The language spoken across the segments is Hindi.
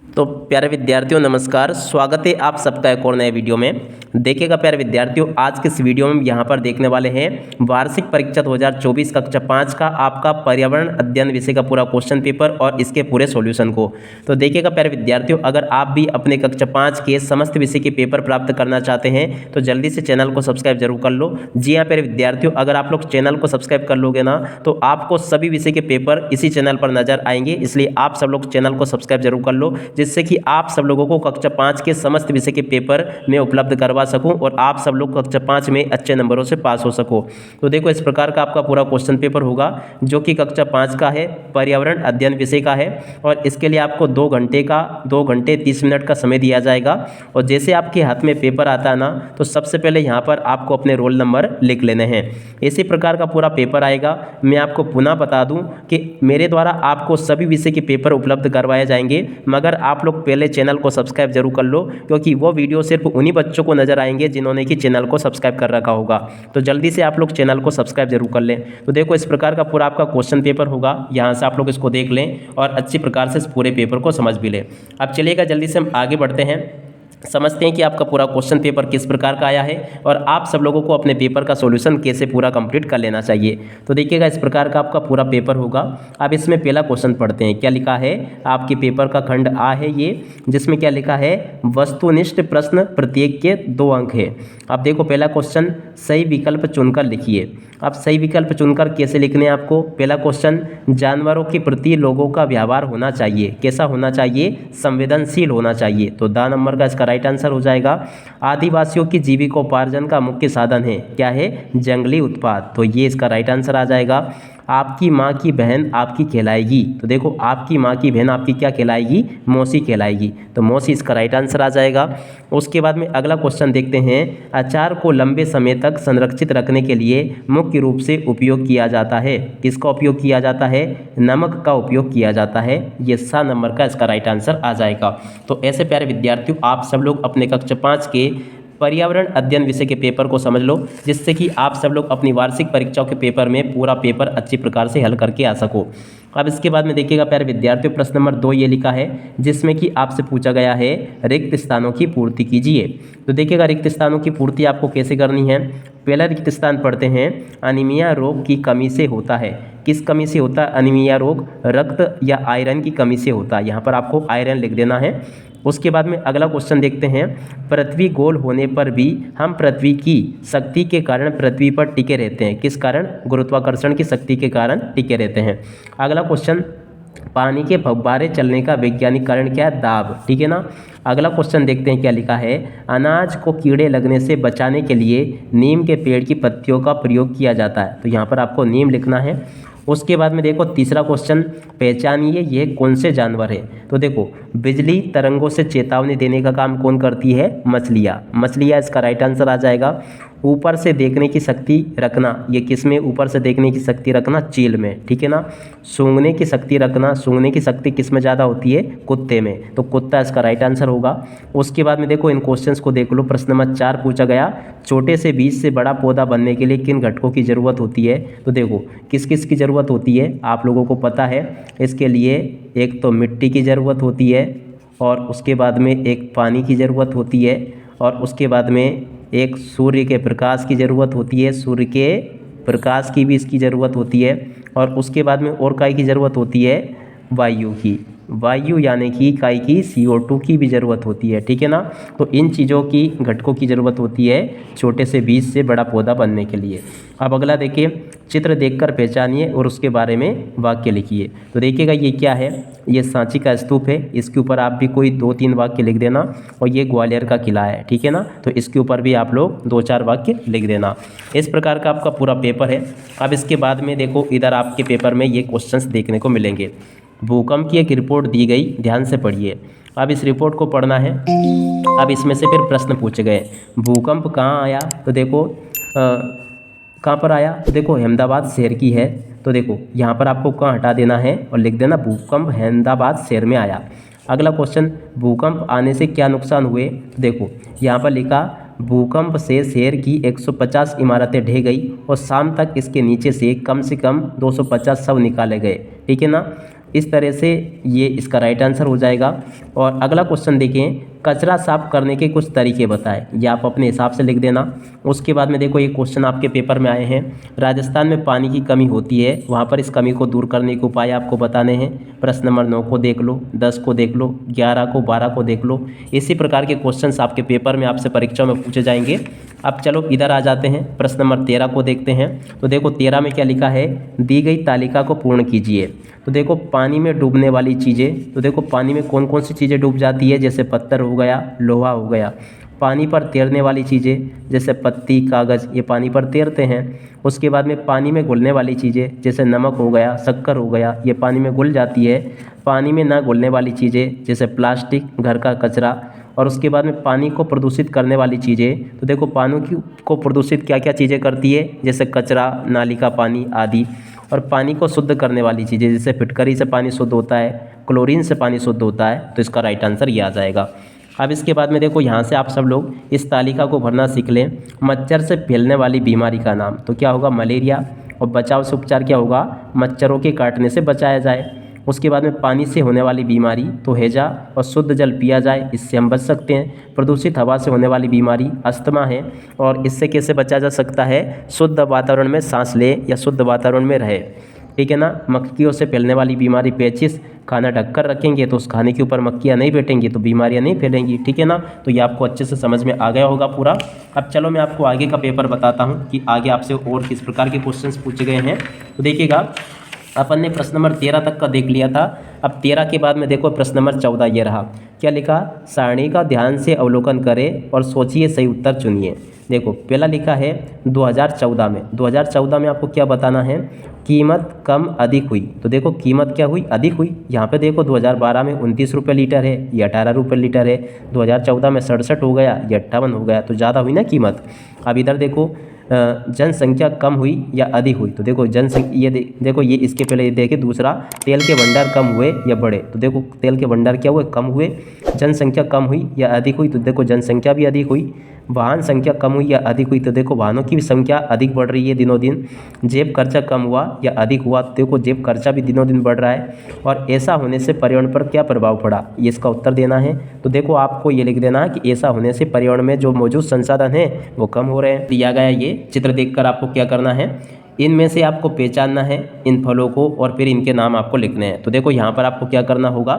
तो प्यारे विद्यार्थियों नमस्कार, स्वागत है आप सबका एक और नए वीडियो में। देखिएगा प्यारे विद्यार्थियों, आज के इस वीडियो में हम यहाँ पर देखने वाले हैं वार्षिक परीक्षा 2024 कक्षा 5 का आपका पर्यावरण अध्ययन विषय का पूरा क्वेश्चन पेपर और इसके पूरे सॉल्यूशन को। तो देखिएगा प्यारे विद्यार्थियों, अगर आप भी अपने कक्षा 5 के समस्त विषय के पेपर प्राप्त करना चाहते हैं तो जल्दी से चैनल को सब्सक्राइब जरूर कर लो। जी हाँ प्यारे विद्यार्थियों, अगर आप लोग चैनल को सब्सक्राइब कर लोगे ना तो आपको सभी विषय के पेपर इसी चैनल पर नजर आएंगे, इसलिए आप सब लोग चैनल को सब्सक्राइब जरूर कर लो, जिससे कि आप सब लोगों को कक्षा 5 के समस्त विषय के पेपर में उपलब्ध करवा सकूं और आप सब लोग कक्षा 5 में अच्छे नंबरों से पास हो सको। तो देखो, इस प्रकार का आपका पूरा क्वेश्चन पेपर होगा जो कि कक्षा 5 का है, पर्यावरण अध्ययन विषय का है, और इसके लिए आपको 2 घंटे 30 मिनट का समय दिया जाएगा। और जैसे आपके हाथ में पेपर आता है ना, तो सबसे पहले यहाँ पर आपको अपने रोल नंबर लिख लेने हैं। इसी प्रकार का पूरा पेपर आएगा। मैं आपको पुनः बता दूं कि मेरे द्वारा आपको सभी विषय के पेपर उपलब्ध करवाए जाएंगे, मगर आप लोग पहले चैनल को सब्सक्राइब जरूर कर लो, क्योंकि वो वीडियो सिर्फ उन्हीं बच्चों को नजर आएंगे जिन्होंने कि चैनल को सब्सक्राइब कर रखा होगा। तो जल्दी से आप लोग चैनल को सब्सक्राइब जरूर कर लें। तो देखो, इस प्रकार का पूरा आपका क्वेश्चन पेपर होगा, यहाँ से आप लोग इसको देख लें और अच्छी प्रकार से इस पूरे पेपर को समझ भी लें। अब चलिएगा, जल्दी से हम आगे बढ़ते हैं, समझते हैं कि आपका पूरा क्वेश्चन पेपर किस प्रकार का आया है और आप सब लोगों को अपने पेपर का सॉल्यूशन कैसे पूरा कंप्लीट कर लेना चाहिए। तो देखिएगा, इस प्रकार का आपका पूरा पेपर होगा। अब इसमें पहला क्वेश्चन पढ़ते हैं। क्या लिखा है आपके पेपर का खंड आ है ये, जिसमें क्या लिखा है, वस्तुनिष्ठ प्रश्न, प्रत्येक के 2 अंक है। अब देखो, पहला क्वेश्चन, सही विकल्प चुनकर लिखिए। अब सही विकल्प चुनकर कैसे लिखने हैं आपको। पहला क्वेश्चन, जानवरों के प्रति लोगों का व्यवहार होना चाहिए। कैसा होना चाहिए? संवेदनशील होना चाहिए। तो द नंबर का इसका राइट आंसर हो जाएगा। आदिवासियों की जीविकोपार्जन का मुख्य साधन है, क्या है? जंगली उत्पाद। तो ये इसका राइट आंसर आ जाएगा। आपकी माँ की बहन आपकी कहलाएगी। तो देखो, आपकी माँ की बहन आपकी क्या कहलाएगी? मौसी कहलाएगी। तो मौसी इसका राइट आंसर आ जाएगा। उसके बाद में अगला क्वेश्चन देखते हैं। अचार को लंबे समय तक संरक्षित रखने के लिए मुख्य रूप से उपयोग किया जाता है। किसका उपयोग किया जाता है? नमक का उपयोग किया जाता है। ये सा नंबर का इसका राइट आंसर आ जाएगा। तो ऐसे प्यारे विद्यार्थियों, आप सब लोग अपने कक्षा 5 के पर्यावरण अध्ययन विषय के पेपर को समझ लो, जिससे कि आप सब लोग अपनी वार्षिक परीक्षाओं के पेपर में पूरा पेपर अच्छी प्रकार से हल करके आ सको। अब इसके बाद में देखिएगा प्यारे विद्यार्थियों, प्रश्न नंबर 2 ये लिखा है, जिसमें कि आपसे पूछा गया है रिक्त स्थानों की पूर्ति कीजिए। तो देखिएगा, रिक्त स्थानों की पूर्ति आपको कैसे करनी है। पहला रिक्त स्थान पढ़ते हैं, अनीमिया रोग की कमी से होता है। किस कमी से होता है अनीमिया रोग? रक्त या आयरन की कमी से होता है। यहाँ पर आपको आयरन लिख देना है। उसके बाद में अगला क्वेश्चन देखते हैं। पृथ्वी गोल होने पर भी हम पृथ्वी की शक्ति के कारण पृथ्वी पर टिके रहते हैं। किस कारण? गुरुत्वाकर्षण की शक्ति के कारण टिके रहते हैं। अगला क्वेश्चन, पानी के फव्वारे चलने का वैज्ञानिक कारण क्या है? दाब। ठीक है ना। अगला क्वेश्चन देखते हैं क्या लिखा है। अनाज को कीड़े लगने से बचाने के लिए नीम के पेड़ की पत्तियों का प्रयोग किया जाता है। तो यहाँ पर आपको नीम लिखना है। उसके बाद में देखो, तीसरा क्वेश्चन, पहचानिए यह कौन से जानवर है। तो देखो, बिजली तरंगों से चेतावनी देने का काम कौन करती है? मछलियाँ। मछलियाँ इसका राइट आंसर आ जाएगा। ऊपर से देखने की शक्ति रखना, ये किस में ऊपर से देखने की शक्ति रखना? चील में। ठीक है ना। सूंघने की शक्ति रखना, सूंघने की शक्ति किस में ज़्यादा होती है? कुत्ते में। तो कुत्ता इसका राइट आंसर होगा। उसके बाद में देखो, इन क्वेश्चंस को देख लो। प्रश्न नंबर 4 पूछा गया, छोटे से बीज से बड़ा पौधा बनने के लिए किन घटकों की ज़रूरत होती है। तो देखो, किस किस की ज़रूरत होती है आप लोगों को पता है। इसके लिए एक तो मिट्टी की ज़रूरत होती है, और उसके बाद में एक पानी की ज़रूरत होती है, और उसके बाद में एक सूर्य के प्रकाश की ज़रूरत होती है। सूर्य के प्रकाश की भी इसकी ज़रूरत होती है। और उसके बाद में और काय की ज़रूरत होती है? वायु की। वायु यानी कि काय की? CO2 की भी ज़रूरत होती है। ठीक है ना। तो इन चीज़ों की, घटकों की ज़रूरत होती है छोटे से बीज से बड़ा पौधा बनने के लिए। अब अगला देखिए, चित्र देखकर पहचानिए और उसके बारे में वाक्य लिखिए। तो देखिएगा, ये क्या है? ये सांची का स्तूप है। इसके ऊपर आप भी कोई 2-3 वाक्य लिख देना। और ये ग्वालियर का किला है। ठीक है ना। तो इसके ऊपर भी आप लोग 2-4 वाक्य लिख देना। इस प्रकार का आपका पूरा पेपर है। अब इसके बाद में देखो, इधर आपके पेपर में ये क्वेश्चंस देखने को मिलेंगे। भूकंप की एक रिपोर्ट दी गई, ध्यान से पढ़िए। अब इस रिपोर्ट को पढ़ना है। अब इसमें से फिर प्रश्न पूछे गए। भूकंप कहाँ आया? तो देखो, कहाँ पर आया? तो देखो, अहमदाबाद शहर की है। तो देखो, यहाँ पर आपको कहाँ हटा देना है और लिख देना भूकंप अहमदाबाद शहर में आया। अगला क्वेश्चन, भूकंप आने से क्या नुकसान हुए। तो देखो, यहाँ पर लिखा, भूकंप से शहर की 150 इमारतें ढह गई और शाम तक इसके नीचे से कम 250 शव निकाले गए। ठीक है ना। इस तरह से ये इसका राइट आंसर हो जाएगा। और अगला क्वेश्चन देखें, कचरा साफ करने के कुछ तरीके बताएं। ये आप अपने हिसाब से लिख देना। उसके बाद में देखो ये क्वेश्चन आपके पेपर में आए हैं, राजस्थान में पानी की कमी होती है, वहाँ पर इस कमी को दूर करने के उपाय आपको बताने हैं। प्रश्न नंबर 9 को देख लो, 10 को देख लो, 11 को, 12 को देख लो। इसी प्रकार के क्वेश्चंस आपके पेपर में आपसे परीक्षा में पूछे जाएंगे। अब चलो इधर आ जाते हैं, प्रश्न नंबर 13 को देखते हैं। तो देखो 13 में क्या लिखा है, दी गई तालिका को पूर्ण कीजिए। तो देखो पानी में डूबने वाली चीज़ें, तो देखो पानी में कौन कौन सी चीज़ें डूब जाती है, जैसे पत्थर हो गया, लोहा हो गया। पानी पर तैरने वाली चीज़ें जैसे पत्ती, कागज़, ये पानी पर तैरते हैं। उसके बाद में पानी में घुलने वाली चीज़ें जैसे नमक हो गया, शक्कर हो गया, ये पानी में घुल जाती है। पानी में ना घुलने वाली चीज़ें जैसे प्लास्टिक, घर का कचरा। और उसके बाद में पानी को प्रदूषित करने वाली चीज़ें, तो देखो पानी को प्रदूषित क्या क्या चीज़ें करती है, जैसे कचरा, नाली का पानी आदि। और पानी को शुद्ध करने वाली चीज़ें जैसे फिटकरी से पानी शुद्ध होता है, क्लोरीन से पानी शुद्ध होता है। तो इसका राइट आंसर ये आ जाएगा। अब इसके बाद में देखो यहाँ से आप सब लोग इस तालिका को भरना सीख लें। मच्छर से फैलने वाली बीमारी का नाम, तो क्या होगा, मलेरिया। और बचाव से उपचार क्या होगा, मच्छरों के काटने से बचाया जाए। उसके बाद में पानी से होने वाली बीमारी, तो हैजा। और शुद्ध जल पिया जाए, इससे हम बच सकते हैं। प्रदूषित हवा से होने वाली बीमारी अस्थमा है, और इससे कैसे बचा जा सकता है, शुद्ध वातावरण में सांस ले या शुद्ध वातावरण में रहे, ठीक है ना। मक्खियों से फैलने वाली बीमारी पेचिश, खाना ढककर रखेंगे तो उस खाने के ऊपर मक्खियाँ नहीं बैठेंगी तो बीमारियाँ नहीं फैलेंगी, ठीक है ना। तो ये आपको अच्छे से समझ में आ गया होगा पूरा। अब चलो मैं आपको आगे का पेपर बताता हूँ कि आगे आपसे और किस प्रकार के क्वेश्चंस पूछे गए हैं। तो देखिएगा, अपन ने प्रश्न नंबर 13 तक का देख लिया था। अब 13 के बाद में देखो प्रश्न नंबर 14 ये रहा। क्या लिखा, सारणी का ध्यान से अवलोकन करें और सोचिए, सही उत्तर चुनिए। देखो पहला लिखा है 2014 में। 2014 में आपको क्या बताना है, कीमत कम अधिक हुई। तो देखो कीमत क्या हुई, अधिक हुई। यहाँ पे देखो 2012 में 29 रुपये लीटर है, ये 18 रुपये लीटर है। 2014 में 67 हो गया, ये 58 हो गया, तो ज़्यादा हुई ना कीमत। अब इधर देखो जनसंख्या कम हुई या अधिक हुई। तो देखो जनसंख्या, ये देखो ये इसके पहले ये देखिए दूसरा, तेल के भंडार कम हुए या बढ़े। तो देखो तेल के भंडार क्या हुए, कम हुए। जनसंख्या कम हुई या अधिक हुई, तो देखो जनसंख्या भी अधिक हुई। वाहन संख्या कम हुई या अधिक हुई, तो देखो वाहनों की भी संख्या अधिक बढ़ रही है दिनों दिन। जेब खर्चा कम हुआ या अधिक हुआ, तो देखो जेब खर्चा भी दिनों दिन बढ़ रहा है। और ऐसा होने से पर्यावरण पर क्या प्रभाव पड़ा, ये इसका उत्तर देना है। तो देखो आपको ये लिख देना है कि ऐसा होने से पर्यावरण में जो मौजूद संसाधन है वो कम हो रहे हैं। दिया गया ये चित्र देखकर आपको क्या करना है, इनमें से आपको पहचानना है इन फलों को और फिर इनके नाम आपको लिखने हैं। तो देखो यहाँ पर आपको क्या करना होगा,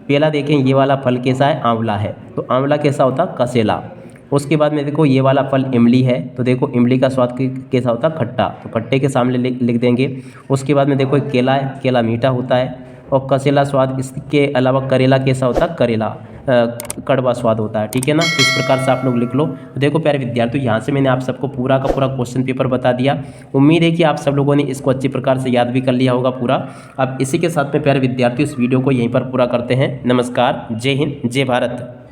पहला देखें ये वाला फल कैसा है, आंवला है। तो आंवला कैसा होता, कसेला। उसके बाद में देखो ये वाला फल इमली है। तो देखो इमली का स्वाद कैसा होता, खट्टा। तो खट्टे के सामने लिख देंगे। उसके बाद में देखो एक केला है, केला मीठा होता है। और कसेला स्वाद, इसके अलावा करेला कैसा होता है, करेला कड़वा स्वाद होता है, ठीक है ना। इस प्रकार से आप लोग लिख लो। तो देखो प्यारे विद्यार्थियों, यहाँ से मैंने आप सबको पूरा का पूरा क्वेश्चन पेपर बता दिया। उम्मीद है कि आप सब लोगों ने इसको अच्छी प्रकार से याद भी कर लिया होगा पूरा। अब इसी के साथ में प्यारे विद्यार्थियों इस वीडियो को यहीं पर पूरा करते हैं। नमस्कार, जय हिंद, जय भारत।